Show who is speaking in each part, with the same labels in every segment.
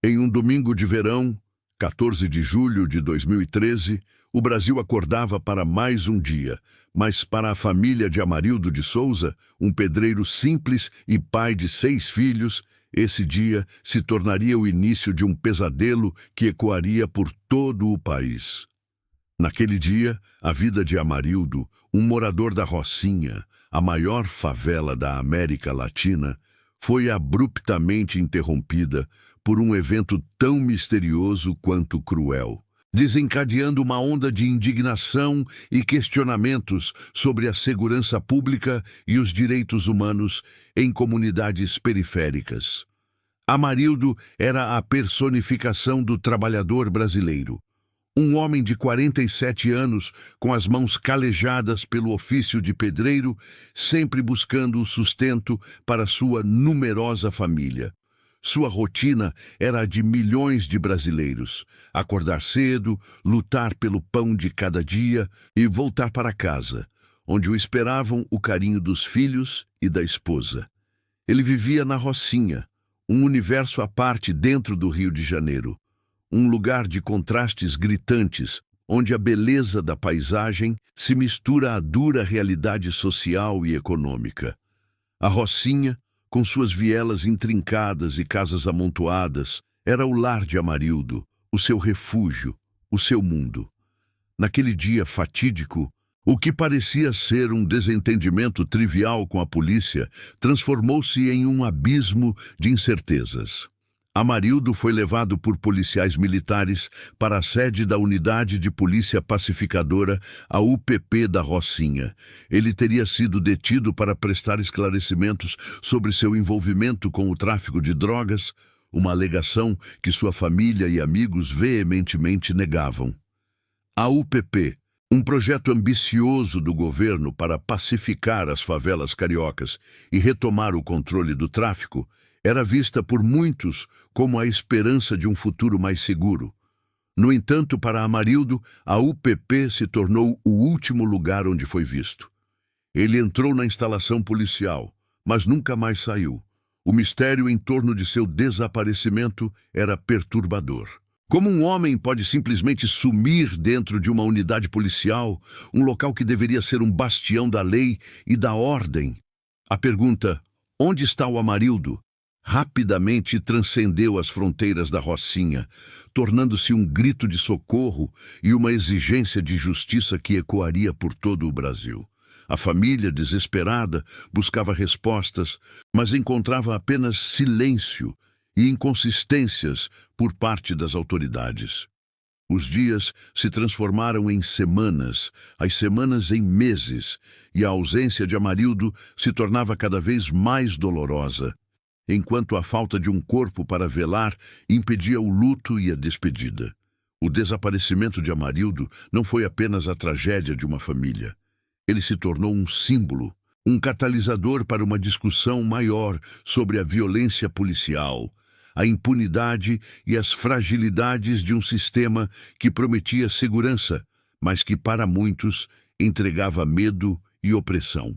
Speaker 1: Em um domingo de verão, 14 de julho de 2013, o Brasil acordava para mais um dia, mas para a família de Amarildo de Souza, um pedreiro simples e pai de 6 filhos, esse dia se tornaria o início de um pesadelo que ecoaria por todo o país. Naquele dia, a vida de Amarildo, um morador da Rocinha, a maior favela da América Latina, foi abruptamente interrompida por um evento tão misterioso quanto cruel, desencadeando uma onda de indignação e questionamentos sobre a segurança pública e os direitos humanos em comunidades periféricas. Amarildo era a personificação do trabalhador brasileiro. Um homem de 47 anos, com as mãos calejadas pelo ofício de pedreiro, sempre buscando o sustento para sua numerosa família. Sua rotina era a de milhões de brasileiros: acordar cedo, lutar pelo pão de cada dia e voltar para casa, onde o esperavam o carinho dos filhos e da esposa. Ele vivia na Rocinha, um universo à parte dentro do Rio de Janeiro. Um lugar de contrastes gritantes, onde a beleza da paisagem se mistura à dura realidade social e econômica. A Rocinha, com suas vielas intrincadas e casas amontoadas, era o lar de Amarildo, o seu refúgio, o seu mundo. Naquele dia fatídico, o que parecia ser um desentendimento trivial com a polícia transformou-se em um abismo de incertezas. Amarildo foi levado por policiais militares para a sede da Unidade de Polícia Pacificadora, a UPP da Rocinha. Ele teria sido detido para prestar esclarecimentos sobre seu envolvimento com o tráfico de drogas, uma alegação que sua família e amigos veementemente negavam. A UPP, um projeto ambicioso do governo para pacificar as favelas cariocas e retomar o controle do tráfico, era vista por muitos como a esperança de um futuro mais seguro. No entanto, para Amarildo, a UPP se tornou o último lugar onde foi visto. Ele entrou na instalação policial, mas nunca mais saiu. O mistério em torno de seu desaparecimento era perturbador. Como um homem pode simplesmente sumir dentro de uma unidade policial, um local que deveria ser um bastião da lei e da ordem? A pergunta, onde está o Amarildo, rapidamente transcendeu as fronteiras da Rocinha, tornando-se um grito de socorro e uma exigência de justiça que ecoaria por todo o Brasil. A família, desesperada, buscava respostas, mas encontrava apenas silêncio e inconsistências por parte das autoridades. Os dias se transformaram em semanas, as semanas em meses, e a ausência de Amarildo se tornava cada vez mais dolorosa, enquanto a falta de um corpo para velar impedia o luto e a despedida. O desaparecimento de Amarildo não foi apenas a tragédia de uma família. Ele se tornou um símbolo, um catalisador para uma discussão maior sobre a violência policial, a impunidade e as fragilidades de um sistema que prometia segurança, mas que para muitos entregava medo e opressão.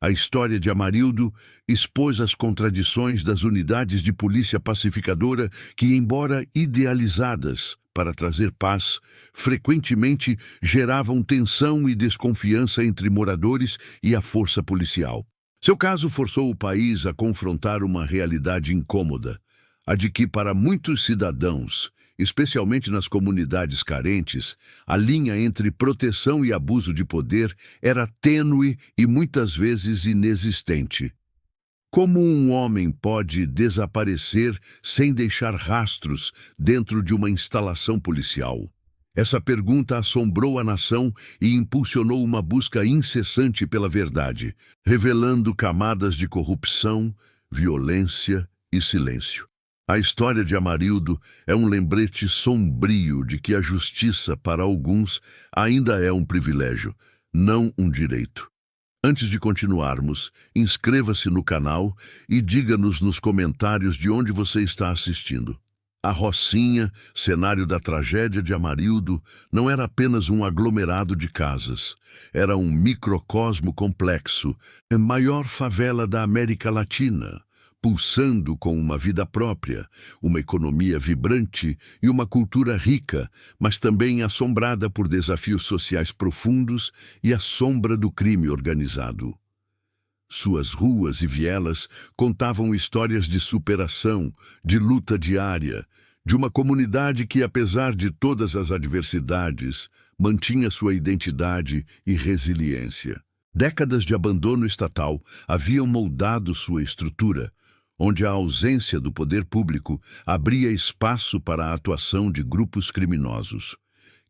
Speaker 1: A história de Amarildo expôs as contradições das unidades de polícia pacificadora que, embora idealizadas para trazer paz, frequentemente geravam tensão e desconfiança entre moradores e a força policial. Seu caso forçou o país a confrontar uma realidade incômoda, a de que, para muitos cidadãos, especialmente nas comunidades carentes, a linha entre proteção e abuso de poder era tênue e muitas vezes inexistente. Como um homem pode desaparecer sem deixar rastros dentro de uma instalação policial? Essa pergunta assombrou a nação e impulsionou uma busca incessante pela verdade, revelando camadas de corrupção, violência e silêncio. A história de Amarildo é um lembrete sombrio de que a justiça, para alguns, ainda é um privilégio, não um direito. Antes de continuarmos, inscreva-se no canal e diga-nos nos comentários de onde você está assistindo. A Rocinha, cenário da tragédia de Amarildo, não era apenas um aglomerado de casas. Era um microcosmo complexo, a maior favela da América Latina, pulsando com uma vida própria, uma economia vibrante e uma cultura rica, mas também assombrada por desafios sociais profundos e a sombra do crime organizado. Suas ruas e vielas contavam histórias de superação, de luta diária, de uma comunidade que, apesar de todas as adversidades, mantinha sua identidade e resiliência. Décadas de abandono estatal haviam moldado sua estrutura, onde a ausência do poder público abria espaço para a atuação de grupos criminosos,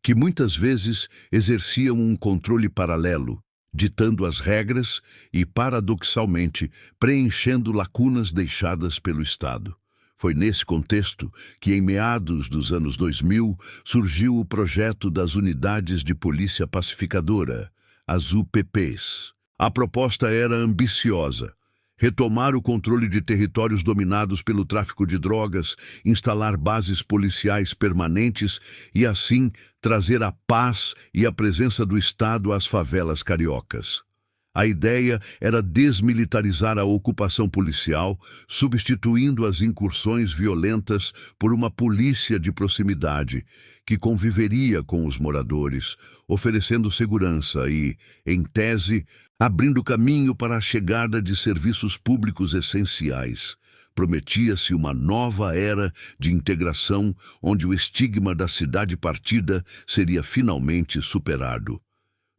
Speaker 1: que muitas vezes exerciam um controle paralelo, ditando as regras e, paradoxalmente, preenchendo lacunas deixadas pelo Estado. Foi nesse contexto que, em meados dos anos 2000, surgiu o projeto das Unidades de Polícia Pacificadora, as UPPs. A proposta era ambiciosa: retomar o controle de territórios dominados pelo tráfico de drogas, instalar bases policiais permanentes e, assim, trazer a paz e a presença do Estado às favelas cariocas. A ideia era desmilitarizar a ocupação policial, substituindo as incursões violentas por uma polícia de proximidade, que conviveria com os moradores, oferecendo segurança e, em tese, abrindo caminho para a chegada de serviços públicos essenciais. Prometia-se uma nova era de integração, onde o estigma da cidade partida seria finalmente superado.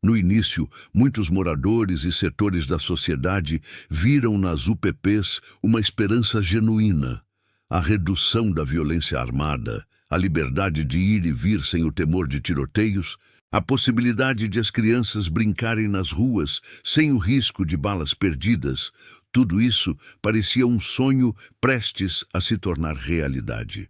Speaker 1: No início, muitos moradores e setores da sociedade viram nas UPPs uma esperança genuína: a redução da violência armada, a liberdade de ir e vir sem o temor de tiroteios, a possibilidade de as crianças brincarem nas ruas sem o risco de balas perdidas. Tudo isso parecia um sonho prestes a se tornar realidade.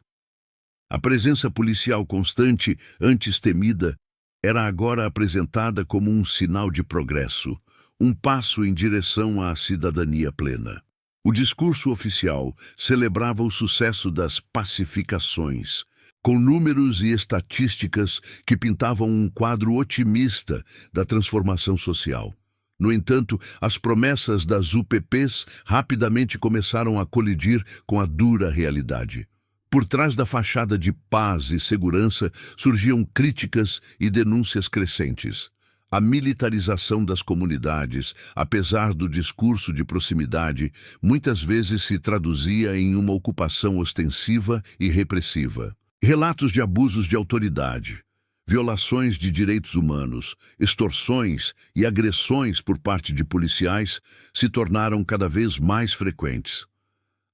Speaker 1: A presença policial constante, antes temida, era agora apresentada como um sinal de progresso, um passo em direção à cidadania plena. O discurso oficial celebrava o sucesso das pacificações, com números e estatísticas que pintavam um quadro otimista da transformação social. No entanto, as promessas das UPPs rapidamente começaram a colidir com a dura realidade. Por trás da fachada de paz e segurança surgiam críticas e denúncias crescentes. A militarização das comunidades, apesar do discurso de proximidade, muitas vezes se traduzia em uma ocupação ostensiva e repressiva. Relatos de abusos de autoridade, violações de direitos humanos, extorsões e agressões por parte de policiais se tornaram cada vez mais frequentes.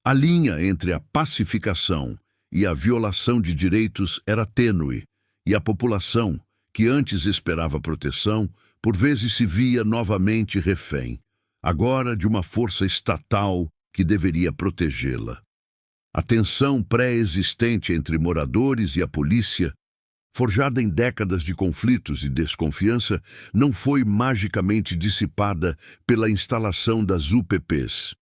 Speaker 1: A linha entre a pacificação e a violação de direitos era tênue, e a população, que antes esperava proteção, por vezes se via novamente refém, agora de uma força estatal que deveria protegê-la. A tensão pré-existente entre moradores e a polícia, forjada em décadas de conflitos e desconfiança, não foi magicamente dissipada pela instalação das UPPs.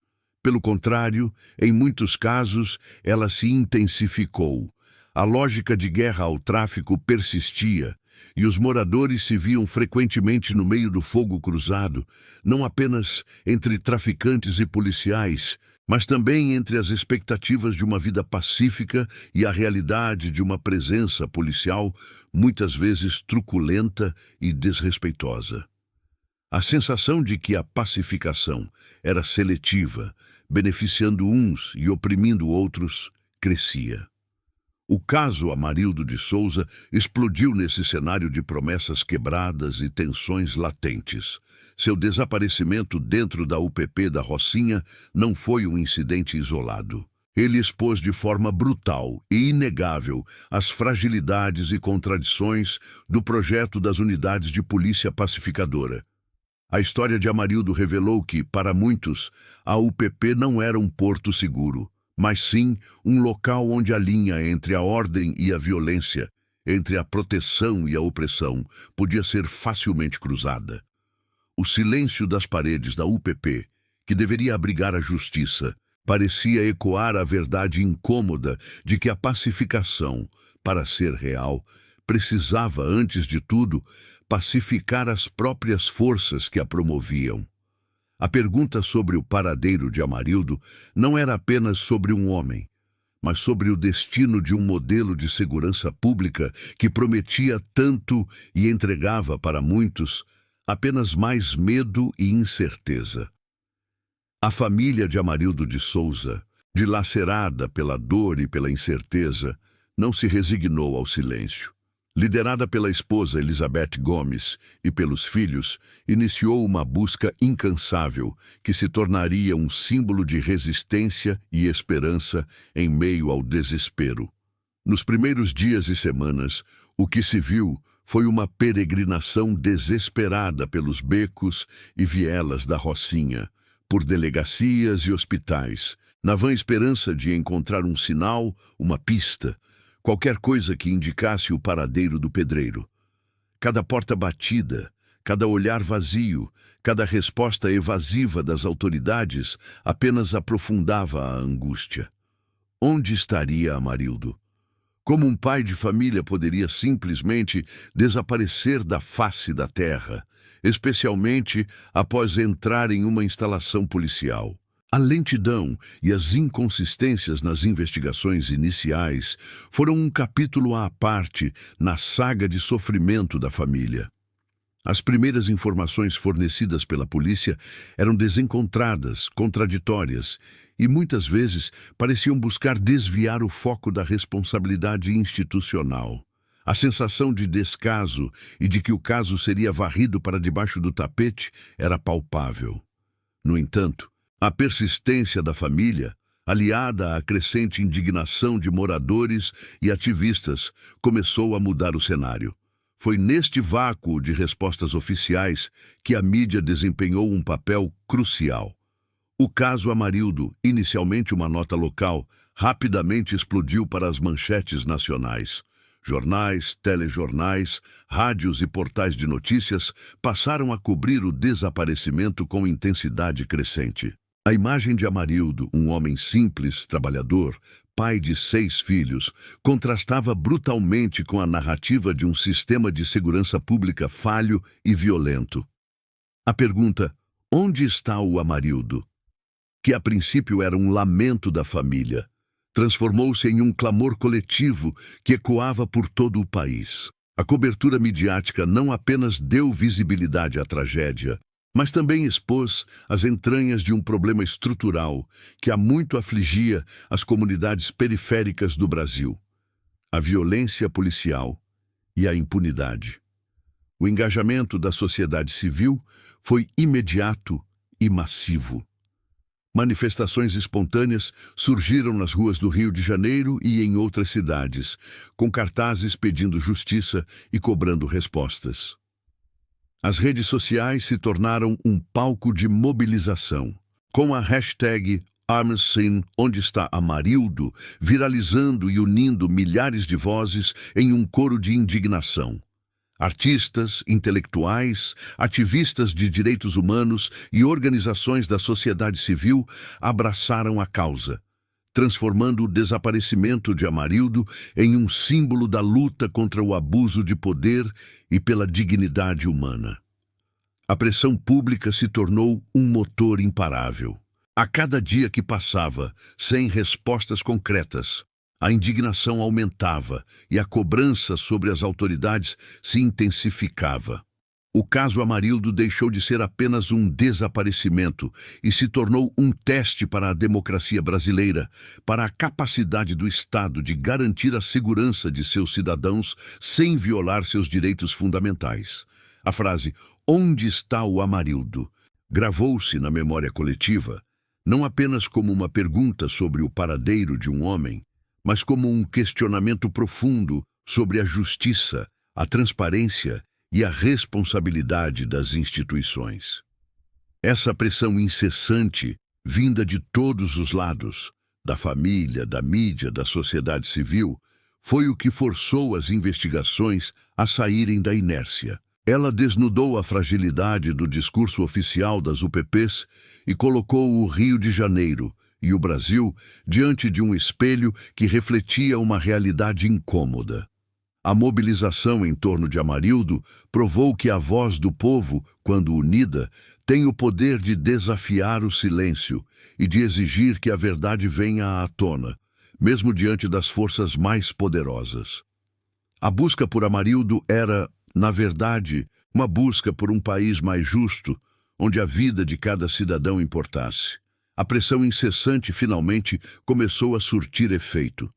Speaker 1: Pelo contrário, em muitos casos, ela se intensificou. A lógica de guerra ao tráfico persistia, e os moradores se viam frequentemente no meio do fogo cruzado, não apenas entre traficantes e policiais, mas também entre as expectativas de uma vida pacífica e a realidade de uma presença policial muitas vezes truculenta e desrespeitosa. A sensação de que a pacificação era seletiva, beneficiando uns e oprimindo outros, crescia. O caso Amarildo de Souza explodiu nesse cenário de promessas quebradas e tensões latentes. Seu desaparecimento dentro da UPP da Rocinha não foi um incidente isolado. Ele expôs de forma brutal e inegável as fragilidades e contradições do projeto das Unidades de Polícia Pacificadora. A história de Amarildo revelou que, para muitos, a UPP não era um porto seguro, mas sim um local onde a linha entre a ordem e a violência, entre a proteção e a opressão, podia ser facilmente cruzada. O silêncio das paredes da UPP, que deveria abrigar a justiça, parecia ecoar a verdade incômoda de que a pacificação, para ser real, precisava, antes de tudo, pacificar as próprias forças que a promoviam. A pergunta sobre o paradeiro de Amarildo não era apenas sobre um homem, mas sobre o destino de um modelo de segurança pública que prometia tanto e entregava para muitos apenas mais medo e incerteza. A família de Amarildo de Souza, dilacerada pela dor e pela incerteza, não se resignou ao silêncio. Liderada pela esposa Elizabeth Gomes e pelos filhos, iniciou uma busca incansável que se tornaria um símbolo de resistência e esperança em meio ao desespero. Nos primeiros dias e semanas, o que se viu foi uma peregrinação desesperada pelos becos e vielas da Rocinha, por delegacias e hospitais, na vã esperança de encontrar um sinal, uma pista, qualquer coisa que indicasse o paradeiro do pedreiro. Cada porta batida, cada olhar vazio, cada resposta evasiva das autoridades apenas aprofundava a angústia. Onde estaria Amarildo? Como um pai de família poderia simplesmente desaparecer da face da terra, especialmente após entrar em uma instalação policial? A lentidão e as inconsistências nas investigações iniciais foram um capítulo à parte na saga de sofrimento da família. As primeiras informações fornecidas pela polícia eram desencontradas, contraditórias e muitas vezes pareciam buscar desviar o foco da responsabilidade institucional. A sensação de descaso e de que o caso seria varrido para debaixo do tapete era palpável. No entanto, a persistência da família, aliada à crescente indignação de moradores e ativistas, começou a mudar o cenário. Foi neste vácuo de respostas oficiais que a mídia desempenhou um papel crucial. O caso Amarildo, inicialmente uma nota local, rapidamente explodiu para as manchetes nacionais. Jornais, telejornais, rádios e portais de notícias passaram a cobrir o desaparecimento com intensidade crescente. A imagem de Amarildo, um homem simples, trabalhador, pai de 6 filhos, contrastava brutalmente com a narrativa de um sistema de segurança pública falho e violento. A pergunta, onde está o Amarildo? Que a princípio era um lamento da família, transformou-se em um clamor coletivo que ecoava por todo o país. A cobertura midiática não apenas deu visibilidade à tragédia, mas também expôs as entranhas de um problema estrutural que há muito afligia as comunidades periféricas do Brasil: a violência policial e a impunidade. O engajamento da sociedade civil foi imediato e massivo. Manifestações espontâneas surgiram nas ruas do Rio de Janeiro e em outras cidades, com cartazes pedindo justiça e cobrando respostas. As redes sociais se tornaram um palco de mobilização, com a hashtag #ArmsSeen, onde está Amarildo, viralizando e unindo milhares de vozes em um coro de indignação. Artistas, intelectuais, ativistas de direitos humanos e organizações da sociedade civil abraçaram a causa, transformando o desaparecimento de Amarildo em um símbolo da luta contra o abuso de poder e pela dignidade humana. A pressão pública se tornou um motor imparável. A cada dia que passava, sem respostas concretas, a indignação aumentava e a cobrança sobre as autoridades se intensificava. O caso Amarildo deixou de ser apenas um desaparecimento e se tornou um teste para a democracia brasileira, para a capacidade do Estado de garantir a segurança de seus cidadãos sem violar seus direitos fundamentais. A frase "Onde está o Amarildo?" gravou-se na memória coletiva, não apenas como uma pergunta sobre o paradeiro de um homem, mas como um questionamento profundo sobre a justiça, a transparência e a responsabilidade das instituições. Essa pressão incessante, vinda de todos os lados, da família, da mídia, da sociedade civil, foi o que forçou as investigações a saírem da inércia. Ela desnudou a fragilidade do discurso oficial das UPPs e colocou o Rio de Janeiro e o Brasil diante de um espelho que refletia uma realidade incômoda. A mobilização em torno de Amarildo provou que a voz do povo, quando unida, tem o poder de desafiar o silêncio e de exigir que a verdade venha à tona, mesmo diante das forças mais poderosas. A busca por Amarildo era, na verdade, uma busca por um país mais justo, onde a vida de cada cidadão importasse. A pressão incessante finalmente começou a surtir efeito.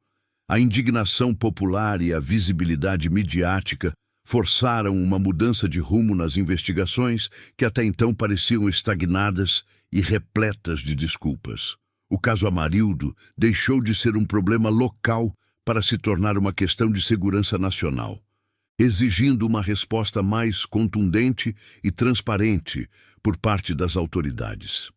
Speaker 1: A indignação popular e a visibilidade midiática forçaram uma mudança de rumo nas investigações que até então pareciam estagnadas e repletas de desculpas. O caso Amarildo deixou de ser um problema local para se tornar uma questão de segurança nacional, exigindo uma resposta mais contundente e transparente por parte das autoridades.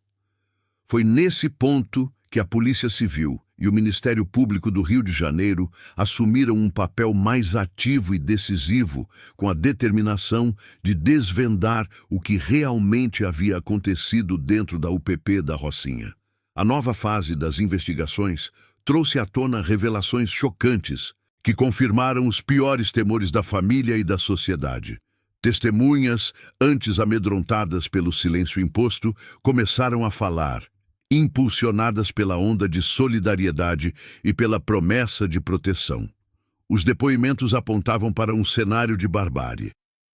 Speaker 1: Foi nesse ponto que a Polícia Civil e o Ministério Público do Rio de Janeiro assumiram um papel mais ativo e decisivo, com a determinação de desvendar o que realmente havia acontecido dentro da UPP da Rocinha. A nova fase das investigações trouxe à tona revelações chocantes que confirmaram os piores temores da família e da sociedade. Testemunhas, antes amedrontadas pelo silêncio imposto, começaram a falar, impulsionadas pela onda de solidariedade e pela promessa de proteção. Os depoimentos apontavam para um cenário de barbárie.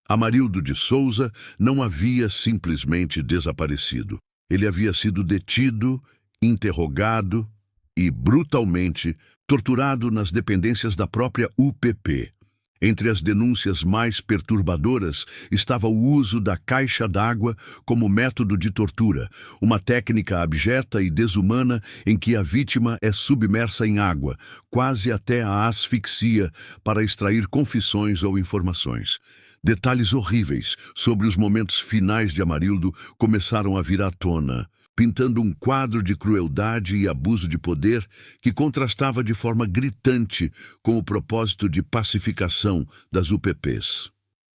Speaker 1: Amarildo de Souza não havia simplesmente desaparecido. Ele havia sido detido, interrogado e brutalmente torturado nas dependências da própria UPP. Entre as denúncias mais perturbadoras estava o uso da caixa d'água como método de tortura, uma técnica abjeta e desumana em que a vítima é submersa em água, quase até a asfixia, para extrair confissões ou informações. Detalhes horríveis sobre os momentos finais de Amarildo começaram a vir à tona, pintando um quadro de crueldade e abuso de poder que contrastava de forma gritante com o propósito de pacificação das UPPs.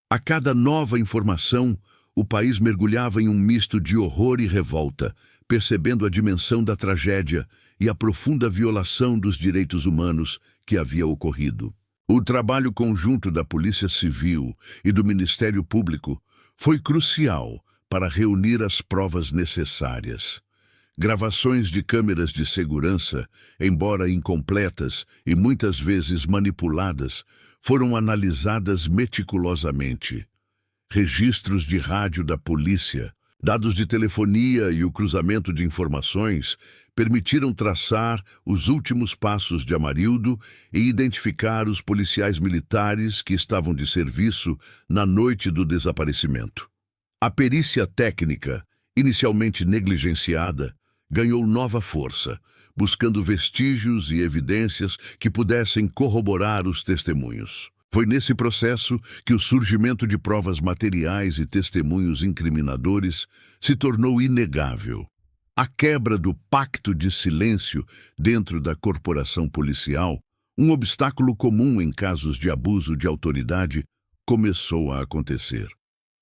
Speaker 1: A cada nova informação, o país mergulhava em um misto de horror e revolta, percebendo a dimensão da tragédia e a profunda violação dos direitos humanos que havia ocorrido. O trabalho conjunto da Polícia Civil e do Ministério Público foi crucial para reunir as provas necessárias. Gravações de câmeras de segurança, embora incompletas e muitas vezes manipuladas, foram analisadas meticulosamente. Registros de rádio da polícia, dados de telefonia e o cruzamento de informações permitiram traçar os últimos passos de Amarildo e identificar os policiais militares que estavam de serviço na noite do desaparecimento. A perícia técnica, inicialmente negligenciada, ganhou nova força, buscando vestígios e evidências que pudessem corroborar os testemunhos. Foi nesse processo que o surgimento de provas materiais e testemunhos incriminadores se tornou inegável. A quebra do pacto de silêncio dentro da corporação policial, um obstáculo comum em casos de abuso de autoridade, começou a acontecer.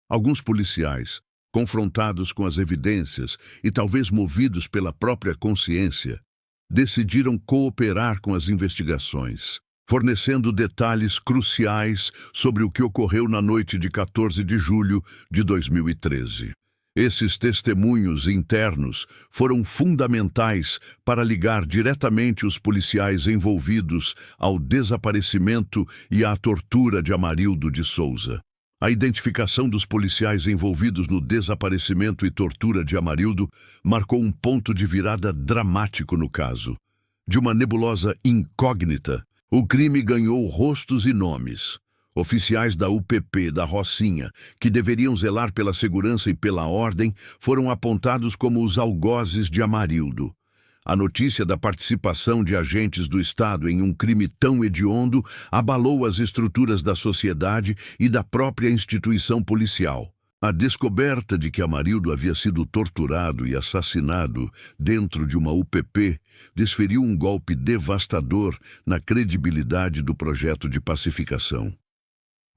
Speaker 1: Alguns policiais, confrontados com as evidências e talvez movidos pela própria consciência, decidiram cooperar com as investigações, fornecendo detalhes cruciais sobre o que ocorreu na noite de 14 de julho de 2013. Esses testemunhos internos foram fundamentais para ligar diretamente os policiais envolvidos ao desaparecimento e à tortura de Amarildo de Souza. A identificação dos policiais envolvidos no desaparecimento e tortura de Amarildo marcou um ponto de virada dramático no caso. De uma nebulosa incógnita, o crime ganhou rostos e nomes. Oficiais da UPP da Rocinha, que deveriam zelar pela segurança e pela ordem, foram apontados como os algozes de Amarildo. A notícia da participação de agentes do Estado em um crime tão hediondo abalou as estruturas da sociedade e da própria instituição policial. A descoberta de que Amarildo havia sido torturado e assassinado dentro de uma UPP desferiu um golpe devastador na credibilidade do projeto de pacificação.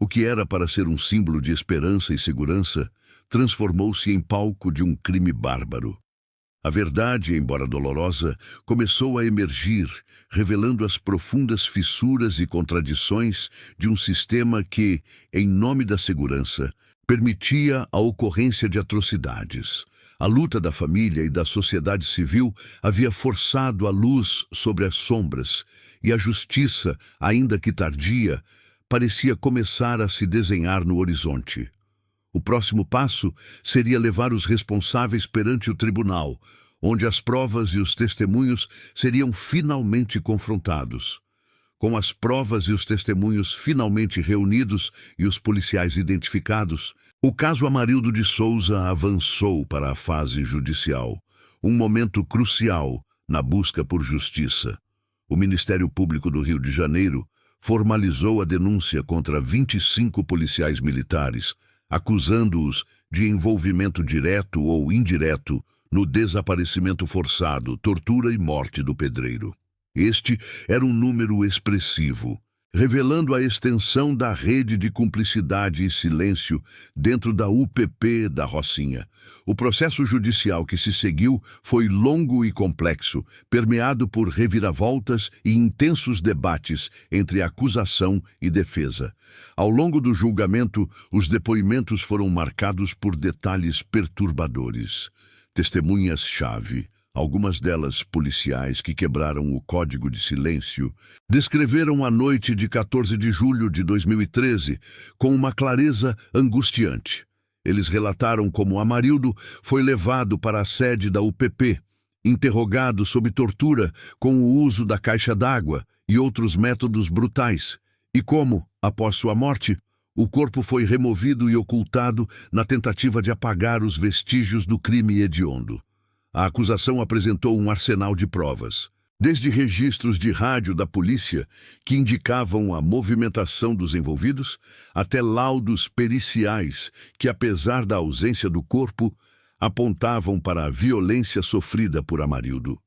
Speaker 1: O que era para ser um símbolo de esperança e segurança transformou-se em palco de um crime bárbaro. A verdade, embora dolorosa, começou a emergir, revelando as profundas fissuras e contradições de um sistema que, em nome da segurança, permitia a ocorrência de atrocidades. A luta da família e da sociedade civil havia forçado a luz sobre as sombras, e a justiça, ainda que tardia, parecia começar a se desenhar no horizonte. O próximo passo seria levar os responsáveis perante o tribunal, onde as provas e os testemunhos seriam finalmente confrontados. Com as provas e os testemunhos finalmente reunidos e os policiais identificados, o caso Amarildo de Souza avançou para a fase judicial, um momento crucial na busca por justiça. O Ministério Público do Rio de Janeiro formalizou a denúncia contra 25 policiais militares, acusando-os de envolvimento direto ou indireto no desaparecimento forçado, tortura e morte do pedreiro. Este era um número expressivo, revelando a extensão da rede de cumplicidade e silêncio dentro da UPP da Rocinha. O processo judicial que se seguiu foi longo e complexo, permeado por reviravoltas e intensos debates entre acusação e defesa. Ao longo do julgamento, os depoimentos foram marcados por detalhes perturbadores. Testemunhas-chave, algumas delas policiais que quebraram o código de silêncio, descreveram a noite de 14 de julho de 2013 com uma clareza angustiante. Eles relataram como Amarildo foi levado para a sede da UPP, interrogado sob tortura com o uso da caixa d'água e outros métodos brutais, e como, após sua morte, o corpo foi removido e ocultado na tentativa de apagar os vestígios do crime hediondo. A acusação apresentou um arsenal de provas, desde registros de rádio da polícia que indicavam a movimentação dos envolvidos, até laudos periciais que, apesar da ausência do corpo, apontavam para a violência sofrida por Amarildo.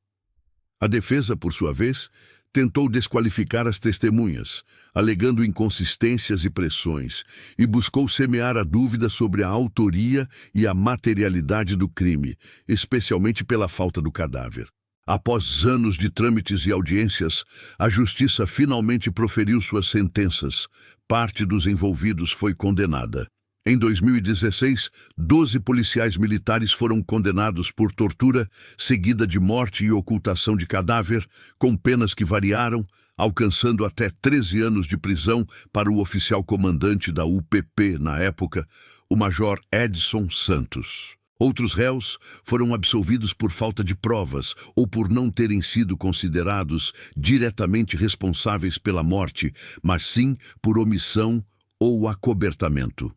Speaker 1: A defesa, por sua vez, tentou desqualificar as testemunhas, alegando inconsistências e pressões, e buscou semear a dúvida sobre a autoria e a materialidade do crime, especialmente pela falta do cadáver. Após anos de trâmites e audiências, a justiça finalmente proferiu suas sentenças. Parte dos envolvidos foi condenada. Em 2016, 12 policiais militares foram condenados por tortura, seguida de morte e ocultação de cadáver, com penas que variaram, alcançando até 13 anos de prisão para o oficial comandante da UPP na época, o major Edson Santos. Outros réus foram absolvidos por falta de provas ou por não terem sido considerados diretamente responsáveis pela morte, mas sim por omissão ou acobertamento.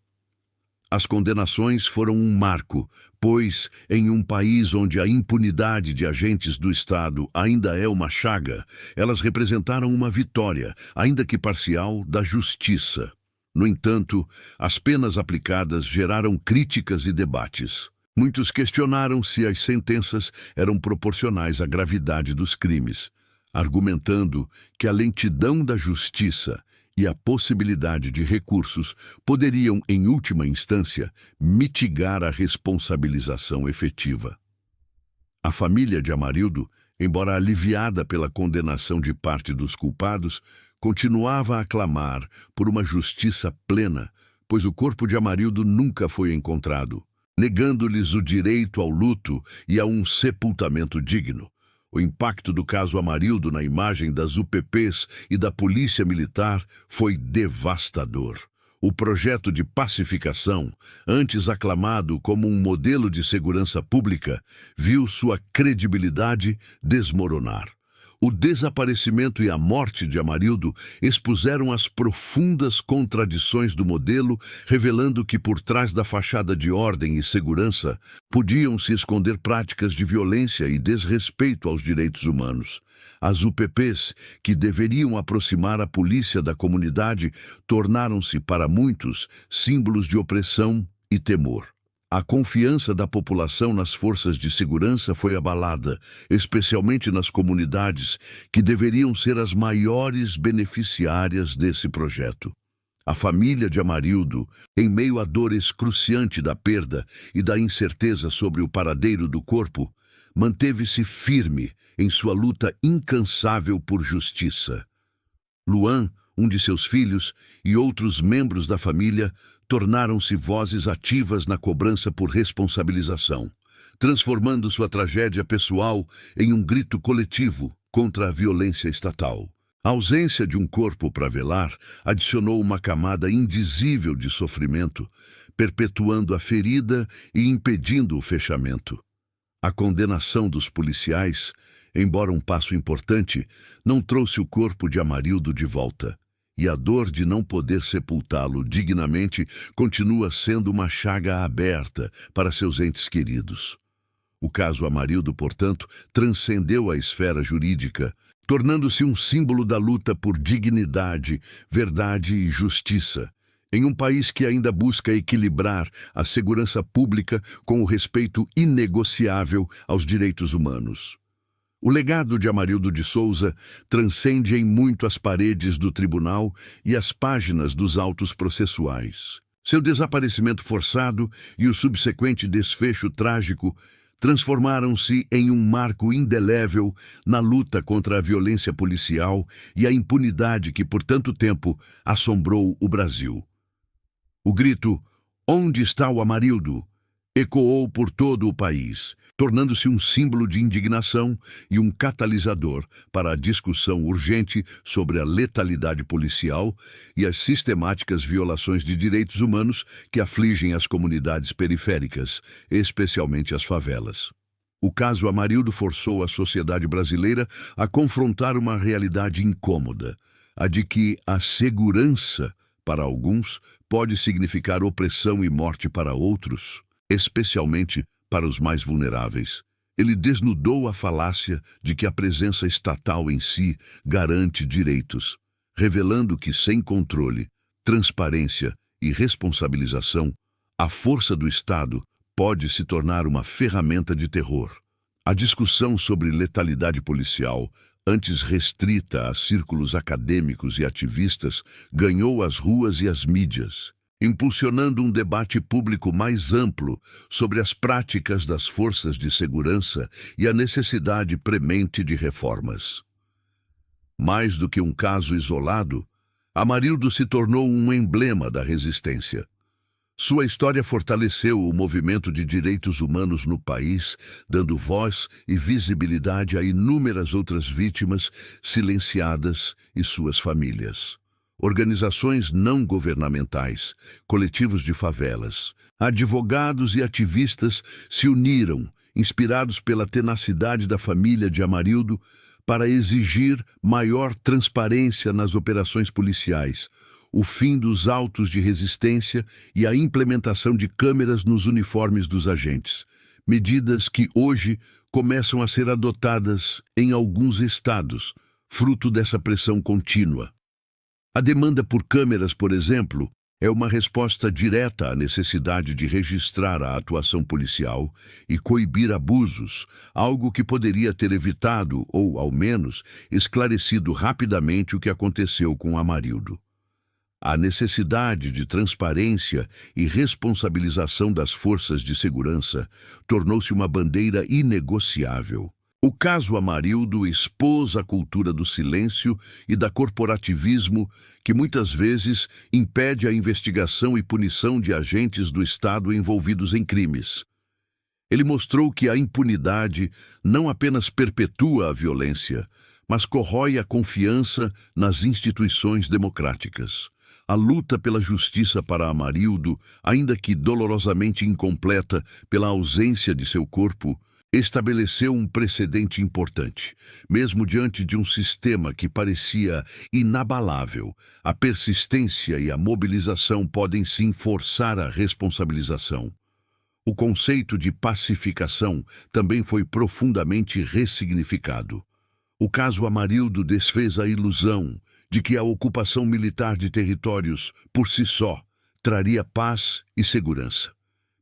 Speaker 1: As condenações foram um marco, pois, em um país onde a impunidade de agentes do Estado ainda é uma chaga, elas representaram uma vitória, ainda que parcial, da justiça. No entanto, as penas aplicadas geraram críticas e debates. Muitos questionaram se as sentenças eram proporcionais à gravidade dos crimes, argumentando que a lentidão da justiça e a possibilidade de recursos poderiam, em última instância, mitigar a responsabilização efetiva. A família de Amarildo, embora aliviada pela condenação de parte dos culpados, continuava a clamar por uma justiça plena, pois o corpo de Amarildo nunca foi encontrado, negando-lhes o direito ao luto e a um sepultamento digno. O impacto do caso Amarildo na imagem das UPPs e da Polícia Militar foi devastador. O projeto de pacificação, antes aclamado como um modelo de segurança pública, viu sua credibilidade desmoronar. O desaparecimento e a morte de Amarildo expuseram as profundas contradições do modelo, revelando que por trás da fachada de ordem e segurança podiam se esconder práticas de violência e desrespeito aos direitos humanos. As UPPs, que deveriam aproximar a polícia da comunidade, tornaram-se, para muitos, símbolos de opressão e temor. A confiança da população nas forças de segurança foi abalada, especialmente nas comunidades que deveriam ser as maiores beneficiárias desse projeto. A família de Amarildo, em meio à dor excruciante da perda e da incerteza sobre o paradeiro do corpo, manteve-se firme em sua luta incansável por justiça. Luan, um de seus filhos, e outros membros da família tornaram-se vozes ativas na cobrança por responsabilização, transformando sua tragédia pessoal em um grito coletivo contra a violência estatal. A ausência de um corpo para velar adicionou uma camada indizível de sofrimento, perpetuando a ferida e impedindo o fechamento. A condenação dos policiais, embora um passo importante, não trouxe o corpo de Amarildo de volta, e a dor de não poder sepultá-lo dignamente continua sendo uma chaga aberta para seus entes queridos. O caso Amarildo, portanto, transcendeu a esfera jurídica, tornando-se um símbolo da luta por dignidade, verdade e justiça, em um país que ainda busca equilibrar a segurança pública com o respeito inegociável aos direitos humanos. O legado de Amarildo de Souza transcende em muito as paredes do tribunal e as páginas dos autos processuais. Seu desaparecimento forçado e o subsequente desfecho trágico transformaram-se em um marco indelével na luta contra a violência policial e a impunidade que por tanto tempo assombrou o Brasil. O grito "Onde está o Amarildo?" ecoou por todo o país, tornando-se um símbolo de indignação e um catalisador para a discussão urgente sobre a letalidade policial e as sistemáticas violações de direitos humanos que afligem as comunidades periféricas, especialmente as favelas. O caso Amarildo forçou a sociedade brasileira a confrontar uma realidade incômoda, a de que a segurança, para alguns, pode significar opressão e morte para outros, especialmente para os mais vulneráveis. Ele desnudou a falácia de que a presença estatal em si garante direitos, revelando que sem controle, transparência e responsabilização, a força do Estado pode se tornar uma ferramenta de terror. A discussão sobre letalidade policial, antes restrita a círculos acadêmicos e ativistas, ganhou as ruas e as mídias, impulsionando um debate público mais amplo sobre as práticas das forças de segurança e a necessidade premente de reformas. Mais do que um caso isolado, Amarildo se tornou um emblema da resistência. Sua história fortaleceu o movimento de direitos humanos no país, dando voz e visibilidade a inúmeras outras vítimas silenciadas e suas famílias. Organizações não governamentais, coletivos de favelas, advogados e ativistas se uniram, inspirados pela tenacidade da família de Amarildo, para exigir maior transparência nas operações policiais, o fim dos autos de resistência e a implementação de câmeras nos uniformes dos agentes, medidas que hoje começam a ser adotadas em alguns estados, fruto dessa pressão contínua. A demanda por câmeras, por exemplo, é uma resposta direta à necessidade de registrar a atuação policial e coibir abusos, algo que poderia ter evitado ou, ao menos, esclarecido rapidamente o que aconteceu com Amarildo. A necessidade de transparência e responsabilização das forças de segurança tornou-se uma bandeira inegociável. O caso Amarildo expôs a cultura do silêncio e da corporativismo que muitas vezes impede a investigação e punição de agentes do Estado envolvidos em crimes. Ele mostrou que a impunidade não apenas perpetua a violência, mas corrói a confiança nas instituições democráticas. A luta pela justiça para Amarildo, ainda que dolorosamente incompleta pela ausência de seu corpo, estabeleceu um precedente importante. Mesmo diante de um sistema que parecia inabalável, a persistência e a mobilização podem sim forçar a responsabilização. O conceito de pacificação também foi profundamente ressignificado. O caso Amarildo desfez a ilusão de que a ocupação militar de territórios, por si só, traria paz e segurança.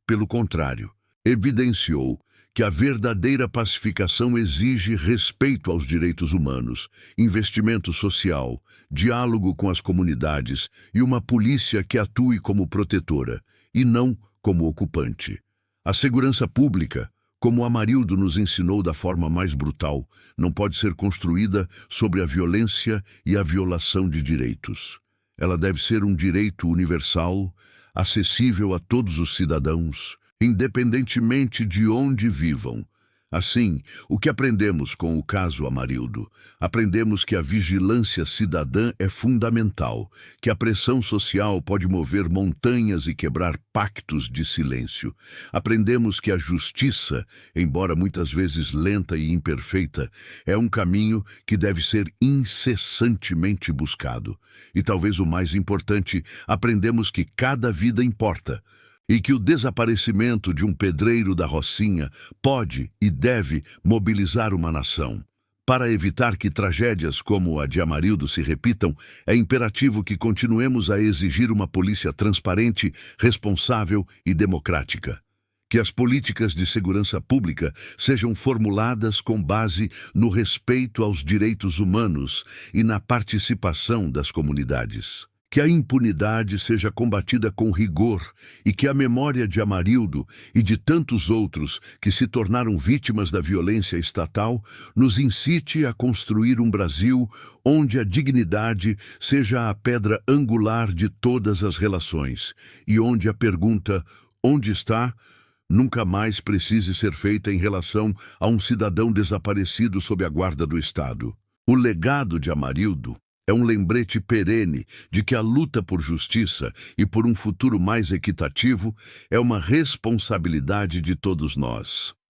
Speaker 1: Pelo contrário, evidenciou que a verdadeira pacificação exige respeito aos direitos humanos, investimento social, diálogo com as comunidades e uma polícia que atue como protetora, e não como ocupante. A segurança pública, como Amarildo nos ensinou da forma mais brutal, não pode ser construída sobre a violência e a violação de direitos. Ela deve ser um direito universal, acessível a todos os cidadãos, independentemente de onde vivam. Assim, o que aprendemos com o caso Amarildo? Aprendemos que a vigilância cidadã é fundamental, que a pressão social pode mover montanhas e quebrar pactos de silêncio. Aprendemos que a justiça, embora muitas vezes lenta e imperfeita, é um caminho que deve ser incessantemente buscado. E talvez o mais importante, aprendemos que cada vida importa, e que o desaparecimento de um pedreiro da Rocinha pode e deve mobilizar uma nação. Para evitar que tragédias como a de Amarildo se repitam, é imperativo que continuemos a exigir uma polícia transparente, responsável e democrática. Que as políticas de segurança pública sejam formuladas com base no respeito aos direitos humanos e na participação das comunidades. Que a impunidade seja combatida com rigor e que a memória de Amarildo e de tantos outros que se tornaram vítimas da violência estatal nos incite a construir um Brasil onde a dignidade seja a pedra angular de todas as relações e onde a pergunta "onde está?" nunca mais precise ser feita em relação a um cidadão desaparecido sob a guarda do Estado. O legado de Amarildo é um lembrete perene de que a luta por justiça e por um futuro mais equitativo é uma responsabilidade de todos nós.